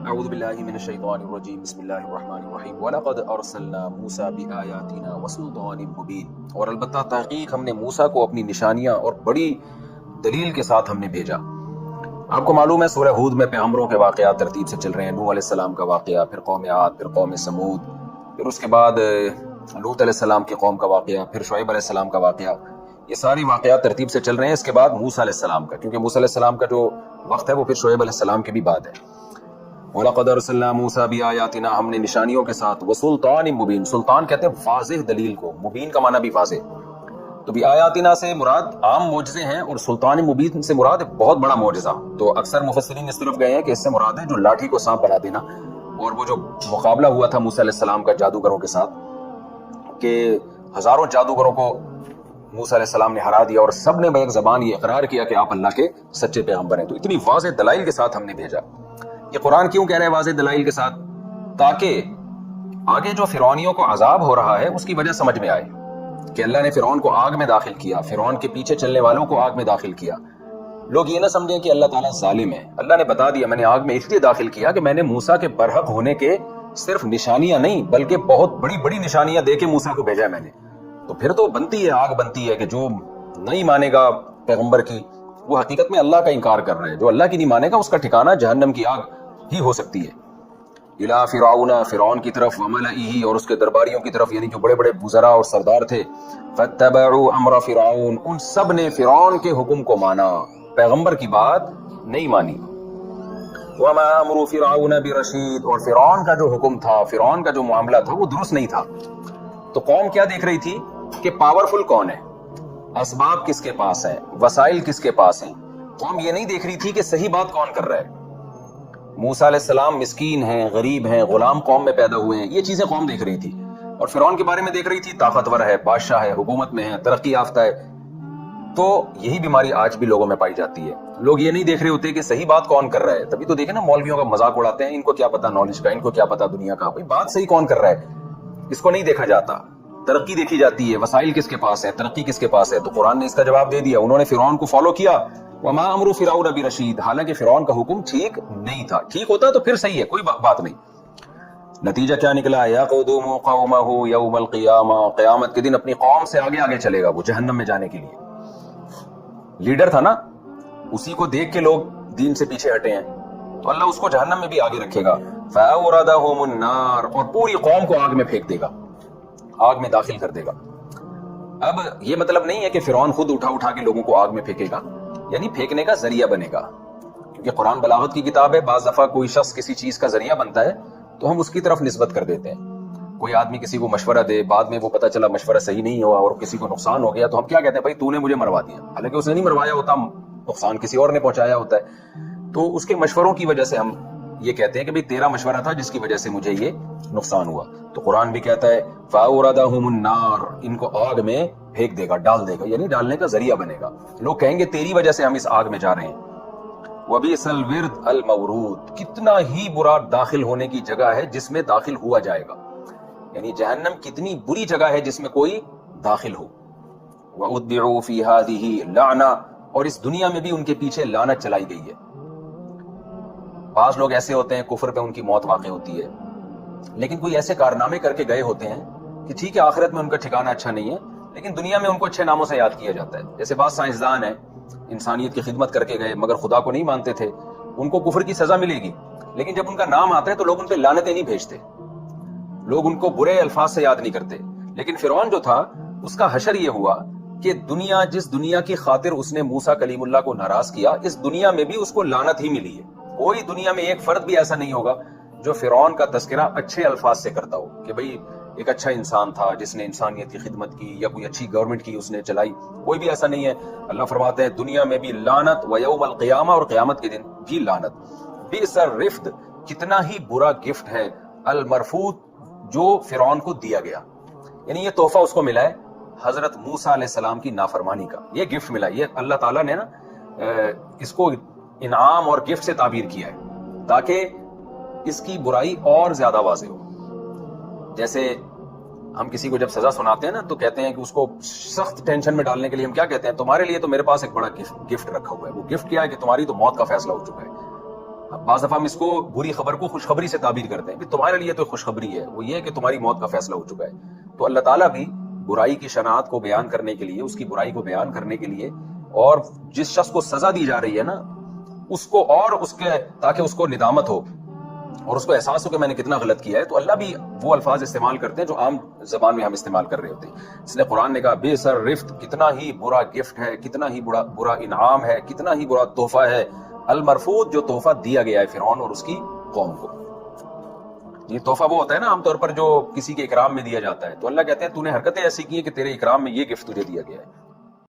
اعوذ باللہ من الشیطان الرجیم بسم اللہ الرحمن الرحیم وَلَقَدْ أَرْسَلْنَا مُوسَى بِآيَاتِنَا وَسُلْطَانٍ مُبِينٍ، اور البتہ تحقیق ہم نے موسیٰ کو اپنی نشانیاں اور بڑی دلیل کے ساتھ ہم نے بھیجا۔ آپ کو معلوم ہے سورہ ہود میں پیغمبروں کے واقعات ترتیب سے چل رہے ہیں۔ نوح علیہ السلام کا واقعہ، پھر قوم عاد، پھر قوم سمود، پھر اس کے بعد لوط علیہ السلام کی قوم کا واقعہ، پھر شعیب علیہ السلام کا واقعہ۔ یہ ساری واقعات ترتیب سے چل رہے ہیں۔ اس کے بعد موسیٰ علیہ السلام کا، کیونکہ موسیٰ علیہ السلام کا جو وقت ہے وہ پھر شعیب علیہ السلام کے بھی بعد ہے۔ وَلَقَدْ أَرْسَلْنَا مُوسَى بِآيَاتِنَا، ہم نے نشانیوں کے ساتھ، وَسُلْطَانٍ مُبِينٍ، سلطان کہتے ہیں واضح دلیل کو، مبین کا معنی بھی واضح۔ تو بِآيَاتِنَا سے مراد عام معجزے ہیں، اور سلطان مبین سے مراد بہت بڑا معجزہ۔ تو اکثر مفسرین اس طرف گئے ہیں کہ اس سے مراد ہے جو لاٹھی کو سانپ بنا دینا، اور وہ جو مقابلہ ہوا تھا موسیٰ علیہ السلام کا جادوگروں کے ساتھ، کہ ہزاروں جادوگروں کو موسیٰ علیہ السلام نے ہرا دیا، اور سب نے بیک زبان یہ اقرار کیا کہ آپ اللہ کے سچے پیغمبر ہیں۔ تو اتنی واضح دلائل کے ساتھ ہم نے بھیجا۔ یہ قرآن کیوں کہہ رہے ہیں واضح دلائل کے ساتھ؟ تاکہ آگے جو فرعونیوں کو عذاب ہو رہا ہے اس کی وجہ سمجھ میں آئے کہ اللہ نے فرعون کو آگ میں داخل کیا، فرعون کے پیچھے چلنے والوں کو آگ میں داخل کیا۔ لوگ یہ نہ سمجھیں کہ اللہ تعالیٰ ظالم ہے۔ اللہ نے بتا دیا میں نے آگ میں اس لیے داخل کیا کہ میں نے موسیٰ کے برحق ہونے کے صرف نشانیاں نہیں بلکہ بہت بڑی بڑی نشانیاں دے کے موسیٰ کو بھیجا ہے میں نے۔ تو پھر تو بنتی ہے، آگ بنتی ہے کہ جو نہیں مانے گا پیغمبر کی وہ حقیقت میں اللہ کا انکار کر رہا ہے، جو اللہ کی نہیں مانے گا اس کا ٹھکانہ جہنم کی آگ ہی ہو سکتی ہے۔ اِلَىٰ فِرْعَوْنَ، فرعون کی طرف، وَمَلَئِهِ، اور اس کے درباریوں کی طرف، یعنی جو بڑے بڑے وزراء اور سردار تھے۔ فَاتَّبَعُوا أَمْرَ فِرْعَوْنَ، ان سب نے فرعون کے حکم کو مانا، پیغمبر کی بات نہیں مانی۔ وَمَا أَمْرُ فِرْعَوْنَ بِرَشِيدٍ، اور فرعون کا جو حکم تھا، فرعون کا جو معاملہ تھا وہ درست نہیں تھا۔ تو قوم کیا دیکھ رہی تھی کہ پاورفل کون ہے، اسباب کس کے پاس ہیں، وسائل کس کے پاس ہیں۔ قوم یہ نہیں دیکھ رہی تھی کہ صحیح بات کون کر رہا ہے۔ موسیٰ علیہ السلام مسکین ہیں، غریب ہیں، غلام قوم میں پیدا ہوئے ہیں، یہ چیزیں قوم دیکھ رہی تھی۔ اور فرعون کے بارے میں دیکھ رہی تھی طاقتور ہے، بادشاہ ہے، حکومت میں ہے، ترقی یافتہ ہے۔ تو یہی بیماری آج بھی لوگوں میں پائی جاتی ہے۔ لوگ یہ نہیں دیکھ رہے ہوتے کہ صحیح بات کون کر رہا ہے۔ تبھی تو دیکھیں نا مولویوں کا مذاق اڑاتے ہیں، ان کو کیا پتا نالج کا، ان کو کیا پتا دنیا کا۔ بھائی بات صحیح کون کر رہا ہے اس کو نہیں دیکھا جاتا۔ ترقی دیکھی جاتی ہے، وسائل کس کے پاس ہے، ترقی کس کے پاس ہے۔ تو قرآن نے اس کا جواب دے دیا، انہوں نے فرعون کو فالو کیا۔ وما امر فرعون برشید، حالانکہ فرعون کا حکم ٹھیک نہیں تھا۔ ٹھیک ہوتا تو پھر صحیح ہے، کوئی بات نہیں۔ نتیجہ کیا نکلا؟ یقدم قومہ یوم القیامہ، قیامت کے دن اپنی قوم سے آگے آگے چلے گا وہ جہنم میں جانے کے لیے۔ لیڈر تھا نا، اسی کو دیکھ کے لوگ دین سے پیچھے ہٹے ہیں، تو اللہ اس کو جہنم میں بھی آگے رکھے گا۔ فاوردہم النار، اور پوری قوم کو آگ میں پھینک دے گا، آگ میں داخل کر دے گا۔ اب یہ مطلب نہیں ہے کہ فرعون خود اٹھا کے لوگوں کو آگ میں پھینکے گا، یعنی پھینکنے کا ذریعہ بنے گا، کیونکہ قرآن بلاغت کی کتاب ہے۔ بعض دفعہ کوئی شخص کسی چیز کا ذریعہ بنتا ہے تو ہم اس کی طرف نسبت کر دیتے ہیں۔ کوئی آدمی کسی کو مشورہ دے، بعد میں وہ پتہ چلا مشورہ صحیح نہیں ہوا اور کسی کو نقصان ہو گیا، تو ہم کیا کہتے ہیں؟ بھائی تو نے مجھے مروا دیا، حالانکہ اس نے نہیں مروایا ہوتا، نقصان کسی اور نے پہنچایا ہوتا ہے۔ تو اس کے مشوروں کی وجہ سے ہم یہ کہتے ہیں کہ بھئی تیرا مشورہ تھا جس کی وجہ سے مجھے یہ نقصان ہوا۔ تو قرآن بھی کہتا ہے فَأَوْرَدَهُمُ النَّارِ، ان کو آگ میں پھینک دے گا، ڈال دے گا، یعنی ڈالنے کا ذریعہ بنے گا۔ لوگ کہیں گے تیری وجہ سے ہم اس آگ میں جا رہے ہیں۔ وَبِئْسَ الْوِرْدُ الْمَوْرُودُ، کتنا ہی برا داخل ہونے کی جگہ ہے جس میں داخل ہوا جائے گا، یعنی جہنم کتنی بری جگہ ہے جس میں کوئی داخل ہو۔ وَأُتْبِعُوا فِي هَٰذِهِ لَعْنَةً، اور اس دنیا میں بھی ان کے پیچھے لعنت چلائی گئی ہے۔ بعض لوگ ایسے ہوتے ہیں کفر پہ ان کی موت واقع ہوتی ہے، لیکن کوئی ایسے کارنامے کر کے گئے ہوتے ہیں کہ ٹھیک ہے آخرت میں ان کا ٹھکانہ اچھا نہیں ہے، لیکن دنیا میں ان کو اچھے ناموں سے یاد کیا جاتا ہے۔ جیسے بعض سائنسدان ہیں، انسانیت کی خدمت کر کے گئے مگر خدا کو نہیں مانتے تھے، ان کو کفر کی سزا ملے گی، لیکن جب ان کا نام آتا ہے تو لوگ ان پہ لعنتیں نہیں بھیجتے، لوگ ان کو برے الفاظ سے یاد نہیں کرتے۔ لیکن فرعون جو تھا اس کا حشر یہ ہوا کہ دنیا، جس دنیا کی خاطر اس نے موسیٰ کلیم اللہ کو ناراض کیا، اس دنیا میں بھی اس کو لعنت ہی ملی ہے۔ کوئی دنیا میں ایک فرد بھی ایسا نہیں ہوگا جو فرعون کا تذکرہ اچھے الفاظ سے کرتا ہو کہ بھئی ایک اچھا انسان تھا جس نے انسانیت کی خدمت کی، یا کوئی اچھی گورنمنٹ کی اس نے چلائی، کوئی بھی ایسا نہیں ہے۔ اللہ فرماتے ہیں دنیا میں بھی لعنت، ویوم القیامہ، اور قیامت کے دن بھی لعنت۔ بئس الرفد، کتنا ہی برا گفٹ ہے، المرفوض، جو فرعون کو دیا گیا، یعنی یہ تحفہ اس کو ملا ہے حضرت موسیٰ علیہ السلام کی نافرمانی کا، یہ گفٹ ملا۔ یہ اللہ تعالیٰ نے نا اس کو انعام اور گفٹ سے تعبیر کیا ہے تاکہ اس کی برائی اور زیادہ واضح ہو۔ جیسے ہم کسی کو جب سزا سناتے ہیں نا تو کہتے ہیں کہ اس کو سخت ٹینشن میں ڈالنے کے لیے ہم کیا کہتے ہیں؟ تمہارے لیے تو میرے پاس ایک بڑا گفٹ رکھا ہوا ہے۔ وہ گفٹ کیا ہے کہ تمہاری تو موت کا فیصلہ ہو چکا ہے، بعض دفعہ ہم اس کو بری خبر کو خوشخبری سے تعبیر کرتے ہیں کہ تمہارے لیے تو خوشخبری ہے، وہ یہ ہے کہ تمہاری موت کا فیصلہ ہو چکا ہے۔ تو اللہ تعالیٰ بھی برائی کی شناعت کو بیان کرنے کے لیے، اس کی برائی کو بیان کرنے کے لیے، اور جس شخص کو سزا دی جا رہی ہے نا اس کو، اور اس کے تاکہ اس کو ندامت ہو اور اس کو احساس ہو کہ میں نے کتنا غلط کیا ہے، تو اللہ بھی وہ الفاظ استعمال کرتے ہیں جو عام زبان میں ہم استعمال کر رہے ہوتے ہیں۔ اس لیے قرآن نے کہا بے سر رفت، کتنا ہی برا گفٹ ہے، کتنا ہی برا انعام ہے، کتنا ہی برا تحفہ ہے، المرفوض، جو تحفہ دیا گیا ہے فرعون اور اس کی قوم کو۔ یہ تحفہ وہ ہوتا ہے نا عام طور پر جو کسی کے اکرام میں دیا جاتا ہے، تو اللہ کہتے ہیں تو نے حرکتیں ایسی کی ہیں کہ تیرے اکرام میں یہ گفٹ تجھے دیا گیا ہے۔